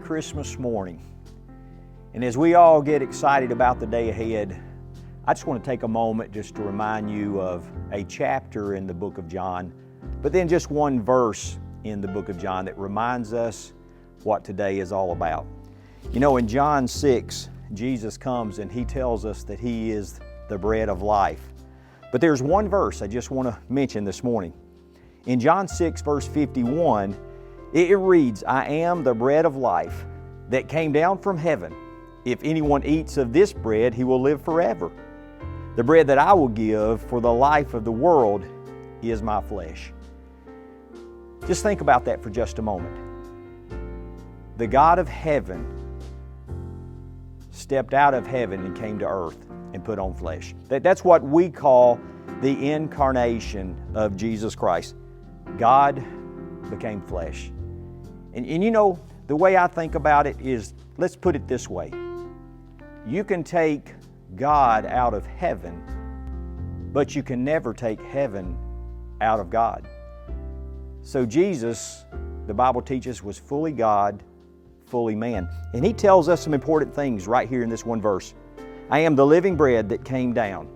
Christmas morning. And as we all get excited about the day ahead, I just want to take a moment just to remind you of a chapter in the book of John, but then just one verse in the book of John that reminds us what today is all about. You know, in John 6, Jesus comes and He tells us that He is the bread of life. But there's one verse I just want to mention this morning. In John 6, verse 51, it reads, "I am the bread of life that came down from heaven. If anyone eats of this bread, he will live forever. The bread that I will give for the life of the world is my flesh." Just think about that for just a moment. The God of heaven stepped out of heaven and came to earth and put on flesh. That's what we call the incarnation of Jesus Christ. God became flesh. And you know, the way I think about it is, let's put it this way. You can take God out of heaven, but you can never take heaven out of God. So Jesus, the Bible teaches, was fully God, fully man. And He tells us some important things right here in this one verse. I am the living bread that came down.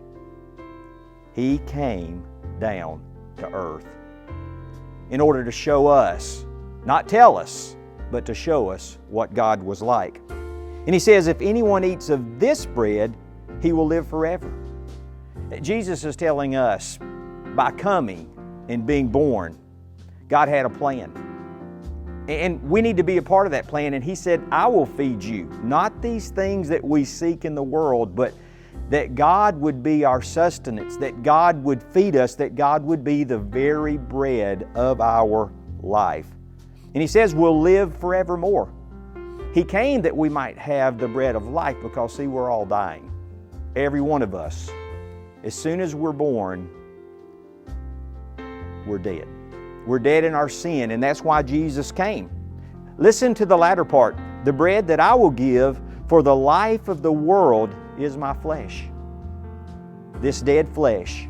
He came down to earth in order to show us, not tell us, but to show us what God was like. And He says, if anyone eats of this bread, he will live forever. Jesus is telling us, by coming and being born, God had a plan. And we need to be a part of that plan. And He said, I will feed you, not these things that we seek in the world, but that God would be our sustenance, that God would feed us, that God would be the very bread of our life. And He says we'll live forevermore. He came that we might have the bread of life because, see, we're all dying. Every one of us. As soon as we're born, we're dead. We're dead in our sin, and that's why Jesus came. Listen to the latter part. The bread that I will give for the life of the world is my flesh. This dead flesh,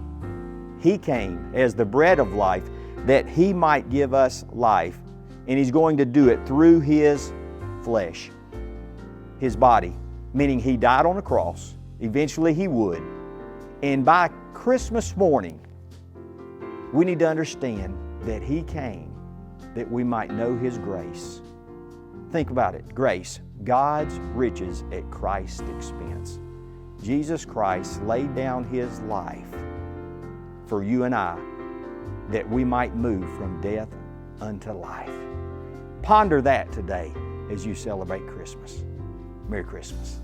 He came as the bread of life that He might give us life. And He's going to do it through His flesh, His body, meaning He died on a cross. Eventually He would. And by Christmas morning, we need to understand that He came that we might know His grace. Think about it. Grace, God's riches at Christ's expense. Jesus Christ laid down His life for you and I that we might move from death unto life. Ponder that today as you celebrate Christmas. Merry Christmas.